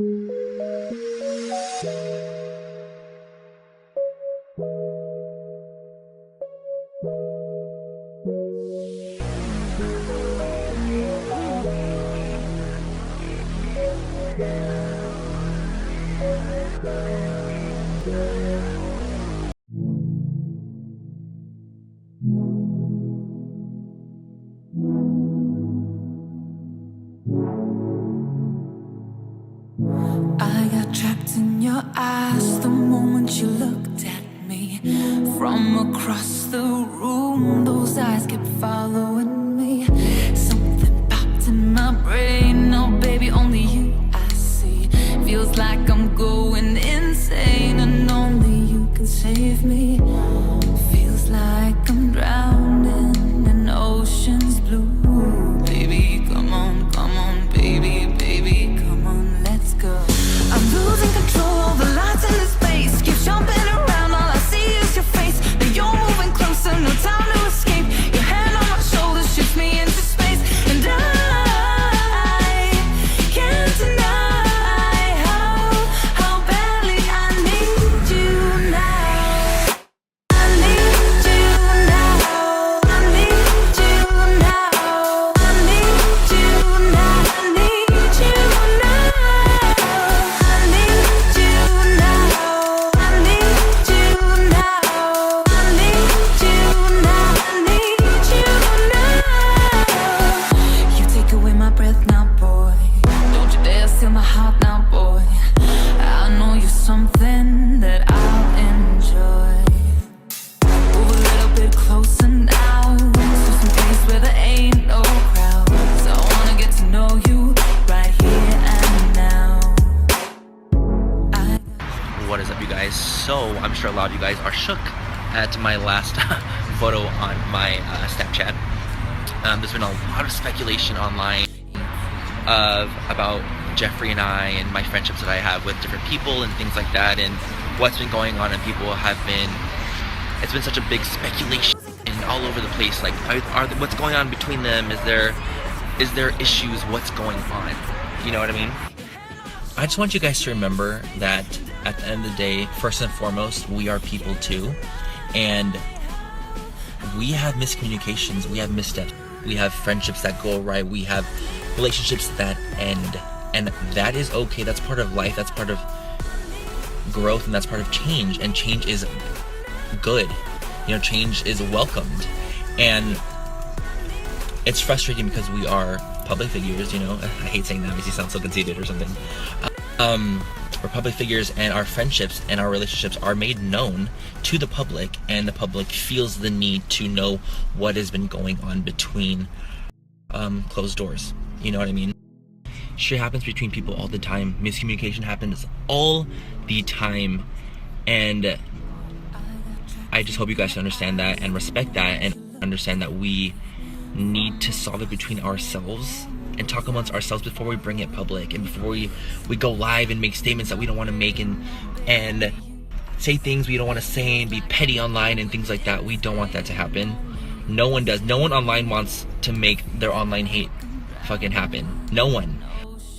I got trapped in your eyes the moment you looked at me. From across the room, those eyes kept following me. Something popped in my brain, oh baby, only you I see. Feels like I'm going insane and only you can save me. Feels like I'm drowning in ocean's blue. Baby, come on, baby, baby, come on, let's go. I'm losing control of the lights in this space. Keep jumping around, all I see is your face. Now you're moving closer, no time to escape. Your hand on my shoulder shifts me into space. And I can't deny how badly I need you now. I need you now. I need you now. I need you now. I need you now. I need you now. I need you now. I need you now. I need you now. You take away my breath now, boy. Don't you dare steal my heart now, boy. I know you're something that I'll enjoy. Move a little bit closer now, to some place where there ain't no crowds. I wanna get to know you right here and now. What is up, you guys? So I'm sure a lot of you guys are shook at my last photo on my Snapchat. There's been a lot of speculation online about Jeffree and I and my friendships that I have with different people and things like that, and what's been going on, and people have been, it's been such a big speculation and all over the place. Like, what's going on between them? Is there issues? What's going on? You know what I mean? I just want you guys to remember that at the end of the day, first and foremost, we are people too, and we have miscommunications, we have missteps, we have friendships that go right, we have relationships that end, and that is okay. That's part of life, that's part of growth, and that's part of change, and change is good. You know, change is welcomed, and it's frustrating because we are public figures, you know. I hate saying that, makes you sound so conceited or something. We're public figures, and our friendships and our relationships are made known to the public, and the public feels the need to know what has been going on between closed doors. You know what I mean? Shit happens between people all the time. Miscommunication happens all the time, and I just hope you guys understand that and respect that, and understand that we need to solve it between ourselves and talk amongst ourselves before we bring it public, and before we go live and make statements that we don't want to make, and say things we don't want to say, and be petty online and things like that. We don't want that to happen. No one does. No one online wants to make their online hate fucking happen. No one.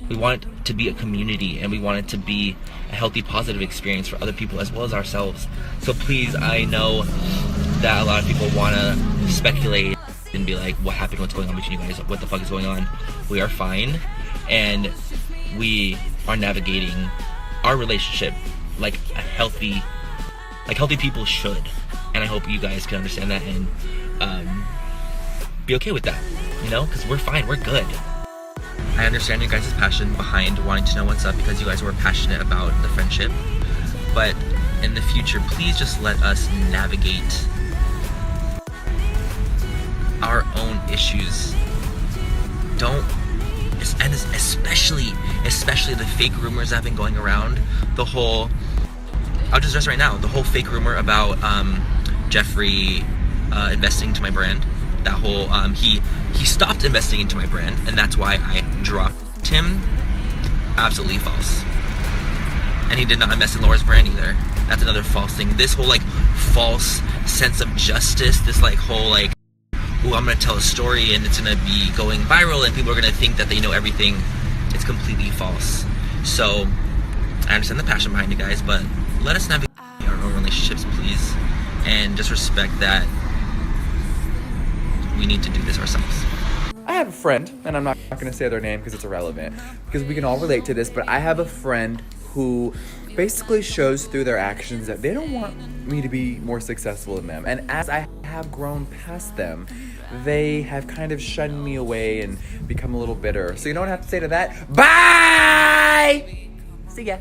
We want it to be a community, and we want it to be a healthy, positive experience for other people as well as ourselves. So please, I know that a lot of people want to speculate and be like, what happened, what's going on between you guys, what the fuck is going on? We are fine, and we are navigating our relationship like healthy people should, and I hope you guys can understand that and be okay with that, you know, because we're fine, we're good. I understand you guys' passion behind wanting to know what's up, because you guys were passionate about the friendship, but in the future, please just let us navigate our own issues. Don't, and especially the fake rumors that have been going around. The whole, I'll just address right now, the whole fake rumor about Jeffree investing into my brand. That whole he stopped investing into my brand, and that's why I dropped him. Absolutely false. And he did not invest in Laura's brand either. That's another false thing. This whole like false sense of justice, this like whole like, ooh, I'm gonna tell a story and it's gonna be going viral and people are gonna think that they know everything. It's completely false. So I understand the passion behind you guys, but let us navigate our own relationships, please, and just respect that we need to do this ourselves. I have a friend, and I'm not going to say their name because it's irrelevant, because we can all relate to this, but I have a friend who basically shows through their actions that they don't want me to be more successful than them. And as I have grown past them, they have kind of shunned me away and become a little bitter. So you know what I have to say to that? Bye! See ya.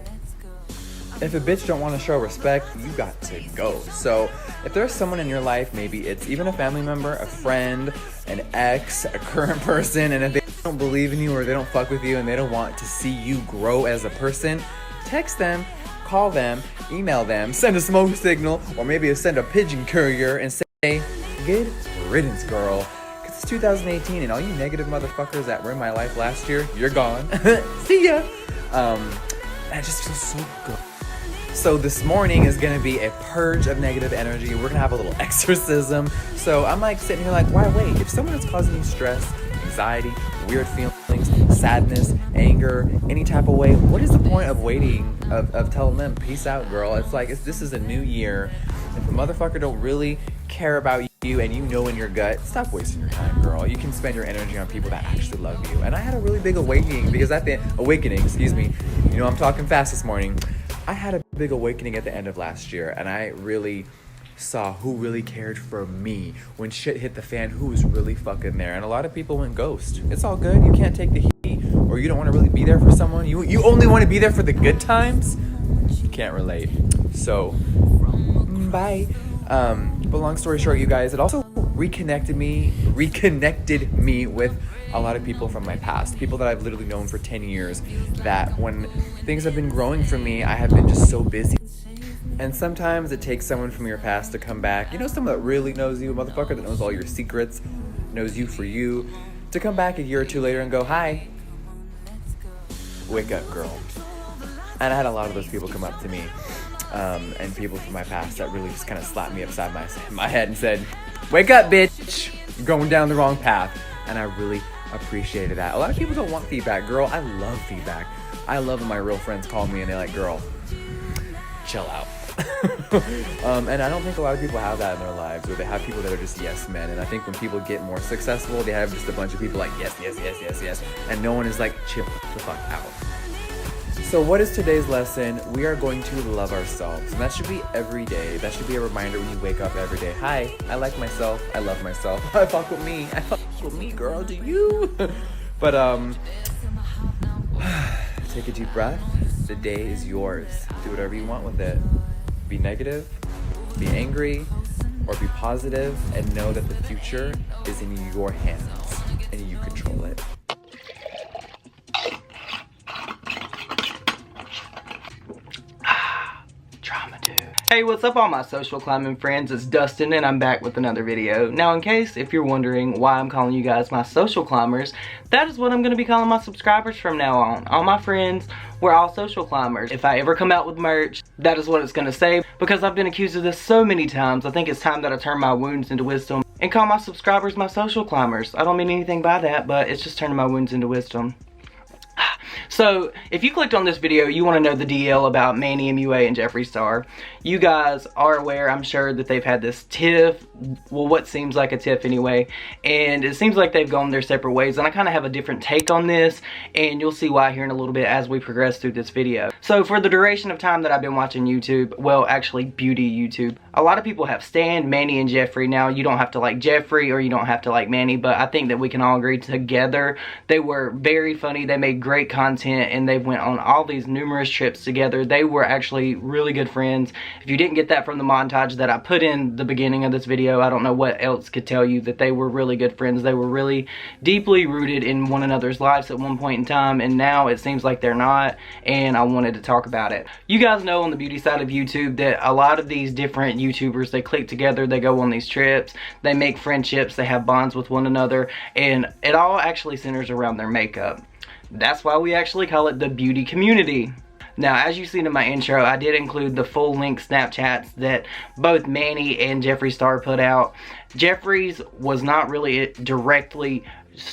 If a bitch don't want to show respect, you got to go. So if there's someone in your life, maybe it's even a family member, a friend, an ex, a current person, and if they don't believe in you or they don't fuck with you and they don't want to see you grow as a person, text them, call them, email them, send a smoke signal, or maybe send a pigeon courier and say, good riddance, girl. Because it's 2018 and all you negative motherfuckers that were in my life last year, you're gone. See ya. That just feels so good. So this morning is gonna be a purge of negative energy. We're gonna have a little exorcism. So I'm like sitting here like, why wait? If someone is causing you stress, anxiety, weird feelings, sadness, anger, any type of way, what is the point of waiting, of telling them, peace out, girl? It's like, this is a new year. If a motherfucker don't really care about you and you know in your gut, stop wasting your time, girl. You can spend your energy on people that actually love you. And I had a really big awakening because you know, I'm talking fast this morning. I had a big awakening at the end of last year, and I really saw who really cared for me. When shit hit the fan, who was really fucking there. And a lot of people went ghost. It's all good. You can't take the heat, or you don't want to really be there for someone. You only want to be there for the good times. You can't relate. So, bye. But long story short, you guys, it also reconnected me with a lot of people from my past, people that I've literally known for 10 years, that when things have been growing for me, I have been just so busy. And sometimes it takes someone from your past to come back, you know, someone that really knows you, a motherfucker that knows all your secrets, knows you for you, to come back a year or two later and go, hi, wake up, girl. And I had a lot of those people come up to me, and people from my past that really just kind of slapped me upside my head and said, wake up, bitch, you're going down the wrong path. And I really appreciated that. A lot of people don't want feedback. Girl, I love feedback. I love when my real friends call me and they're like, girl, chill out. And I don't think a lot of people have that in their lives, or they have people that are just yes men. And I think when people get more successful, they have just a bunch of people like yes, yes, yes, yes, yes. And no one is like, chill the fuck out. So what is today's lesson? We are going to love ourselves. And that should be every day. That should be a reminder when you wake up every day. Hi, I like myself. I love myself. I fuck with me. I fuck with me, girl. Do you? But take a deep breath. The day is yours. Do whatever you want with it. Be negative, be angry, or be positive, and know that the future is in your hands and you control it. Hey, what's up all my social climbing friends? It's Dustin and I'm back with another video. Now in case if you're wondering why I'm calling you guys my social climbers, that is what I'm going to be calling my subscribers from now on. All my friends, we're all social climbers. If I ever come out with merch, that is what it's going to say, because I've been accused of this so many times. I think it's time that I turn my wounds into wisdom and call my subscribers my social climbers. I don't mean anything by that, but it's just turning my wounds into wisdom. So, if you clicked on this video, you want to know the DL about Manny Mua and Jeffree Star. You guys are aware, I'm sure, that they've had this tiff, well, what seems like a tiff anyway, and it seems like they've gone their separate ways, and I kind of have a different take on this, and you'll see why here in a little bit as we progress through this video. So, for the duration of time that I've been watching YouTube, well, actually, beauty YouTube, a lot of people have stan Manny and Jeffree. Now, you don't have to like Jeffree or you don't have to like Manny, but I think that we can all agree together they were very funny, they made great content, and they went on all these numerous trips together. They were actually really good friends. If you didn't get that from the montage that I put in the beginning of this video, I don't know what else could tell you that they were really good friends. They were really deeply rooted in one another's lives at one point in time, and now it seems like they're not, and I wanted to talk about it. You guys know on the beauty side of YouTube that a lot of these different YouTubers, they click together, they go on these trips, they make friendships, they have bonds with one another, and it all actually centers around their makeup. That's why we actually call it the beauty community. Now, as you've seen in my intro, I did include the full-length Snapchats that both Manny and Jeffree Star put out. Jeffree's was not really directly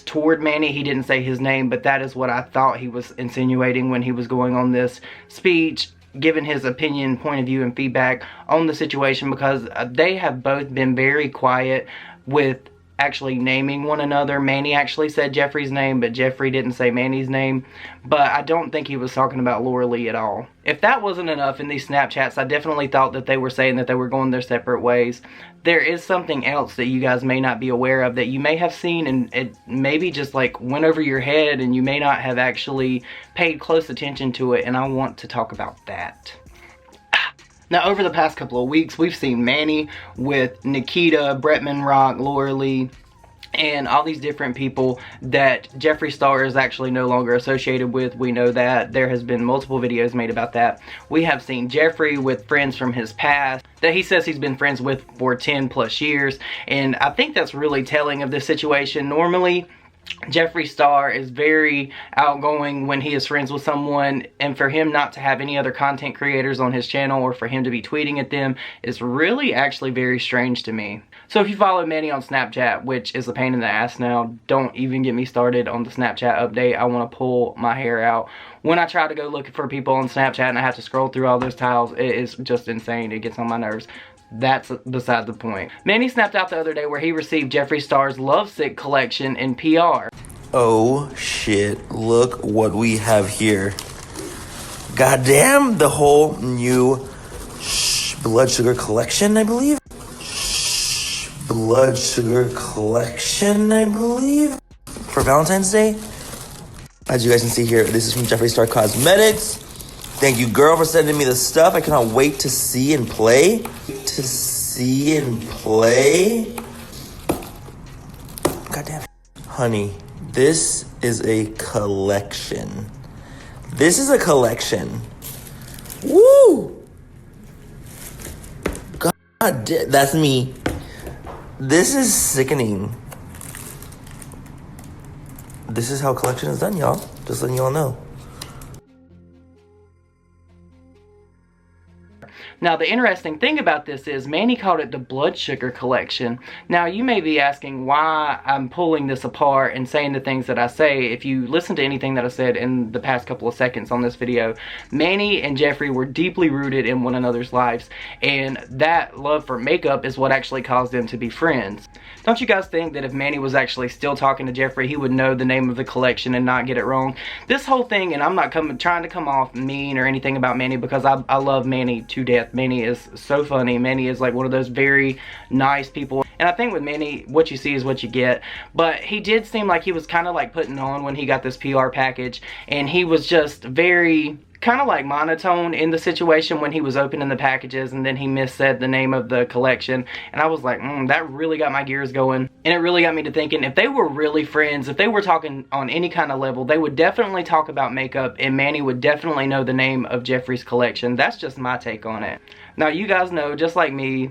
toward Manny. He didn't say his name, but that is what I thought he was insinuating when he was going on this speech, giving his opinion, point of view, and feedback on the situation, because they have both been very quiet with actually naming one another. Manny actually said Jeffree's name, but Jeffree didn't say Manny's name. But I don't think he was talking about Laura Lee at all. If that wasn't enough in these Snapchats, I definitely thought that they were saying that they were going their separate ways. There is something else that you guys may not be aware of, that you may have seen and it maybe just like went over your head and you may not have actually paid close attention to it, and I want to talk about that. Now, over the past couple of weeks, we've seen Manny with Nikita, Bretman Rock, Laura Lee, and all these different people that Jeffree Star is actually no longer associated with. We know that. There has been multiple videos made about that. We have seen Jeffree with friends from his past that he says he's been friends with for 10 plus years, and I think that's really telling of this situation. Normally, Jeffree Star is very outgoing when he is friends with someone, and for him not to have any other content creators on his channel or for him to be tweeting at them is really actually very strange to me. So if you follow Manny on Snapchat, which is a pain in the ass now, don't even get me started on the Snapchat update. I want to pull my hair out. When I try to go looking for people on Snapchat and I have to scroll through all those tiles, it is just insane. It gets on my nerves. That's beside the point. Manny snapped out the other day where he received Jeffree Star's Lovesick collection in PR. Oh shit, look what we have here. Goddamn, the whole new blood sugar collection, I believe. Blood sugar collection, I believe. For Valentine's Day. As you guys can see here, this is from Jeffree Star Cosmetics. Thank you, girl, for sending me the stuff. I cannot wait to see and play. Goddamn. Honey, this is a collection. This is a collection. Woo! God, that's me. This is sickening. This is how a collection is done, y'all. Just letting y'all know. Now, the interesting thing about this is Manny called it the blood sugar collection. Now, you may be asking why I'm pulling this apart and saying the things that I say. If you listen to anything that I said in the past couple of seconds on this video, Manny and Jeffree were deeply rooted in one another's lives, and that love for makeup is what actually caused them to be friends. Don't you guys think that if Manny was actually still talking to Jeffree, he would know the name of the collection and not get it wrong? This whole thing, and I'm not trying to come off mean or anything about Manny, because I love Manny to death. Manny is so funny. Manny is like one of those very nice people. And I think with Manny, what you see is what you get. But he did seem like he was kind of like putting on when he got this PR package. And he was just very kind of like monotone in the situation when he was opening the packages, and then he missaid the name of the collection, and I was like, that really got my gears going. And it really got me to thinking, if they were really friends, if they were talking on any kind of level, they would definitely talk about makeup, and Manny would definitely know the name of Jeffree's collection. That's just my take on it. Now, you guys know, just like me,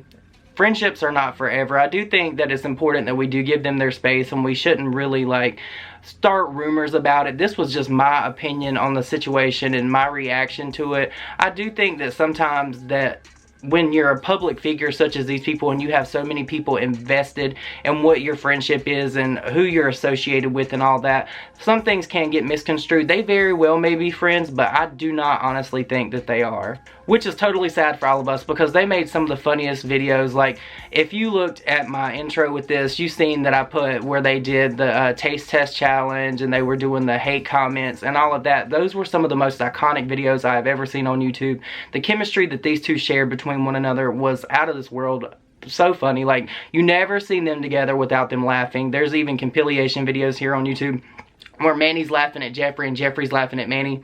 friendships are not forever. I do think that it's important that we do give them their space, and we shouldn't really like start rumors about it. This was just my opinion on the situation and my reaction to it. I do think that sometimes that when you're a public figure such as these people, and you have so many people invested in what your friendship is and who you're associated with and all that, some things can get misconstrued. They very well may be friends, but I do not honestly think that they are. Which is totally sad for all of us, because they made some of the funniest videos. Like, if you looked at my intro with this, you've seen that I put where they did the taste test challenge, and they were doing the hate comments and all of that. Those were some of the most iconic videos I have ever seen on YouTube. The chemistry that these two shared between one another was out of this world. So funny. Like, you never seen them together without them laughing. There's even compilation videos here on YouTube where Manny's laughing at Jeffree and Jeffree's laughing at Manny.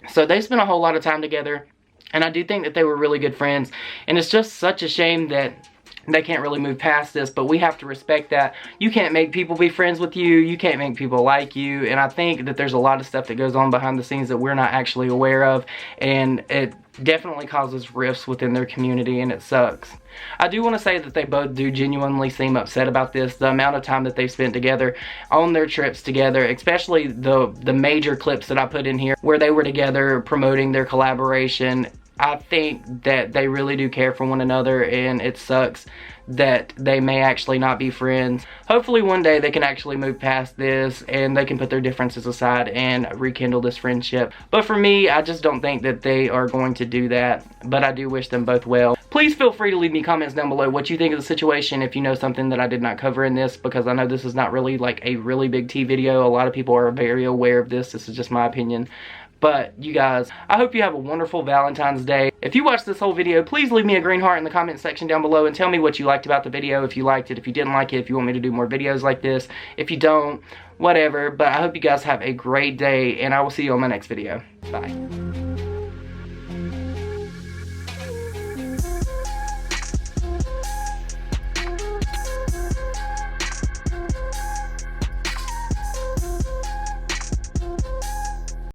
So they spent a whole lot of time together. And I do think that they were really good friends. And it's just such a shame that they can't really move past this, but we have to respect that. You can't make people be friends with you. You can't make people like you. And I think that there's a lot of stuff that goes on behind the scenes that we're not actually aware of. And it definitely causes rifts within their community, and it sucks. I do want to say that they both do genuinely seem upset about this. The amount of time that they've spent together on their trips together, especially the major clips that I put in here where they were together promoting their collaboration. I think that they really do care for one another, and it sucks that they may actually not be friends. Hopefully one day they can actually move past this and they can put their differences aside and rekindle this friendship. But for me, I just don't think that they are going to do that. But I do wish them both well. Please feel free to leave me comments down below what you think of the situation, if you know something that I did not cover in this, because I know this is not really like a really big tea video. A lot of people are very aware of this. This is just my opinion. But you guys, I hope you have a wonderful Valentine's Day. If you watched this whole video, please leave me a green heart in the comment section down below and tell me what you liked about the video, if you liked it, if you didn't like it, if you want me to do more videos like this. If you don't, whatever. But I hope you guys have a great day, and I will see you on my next video. Bye.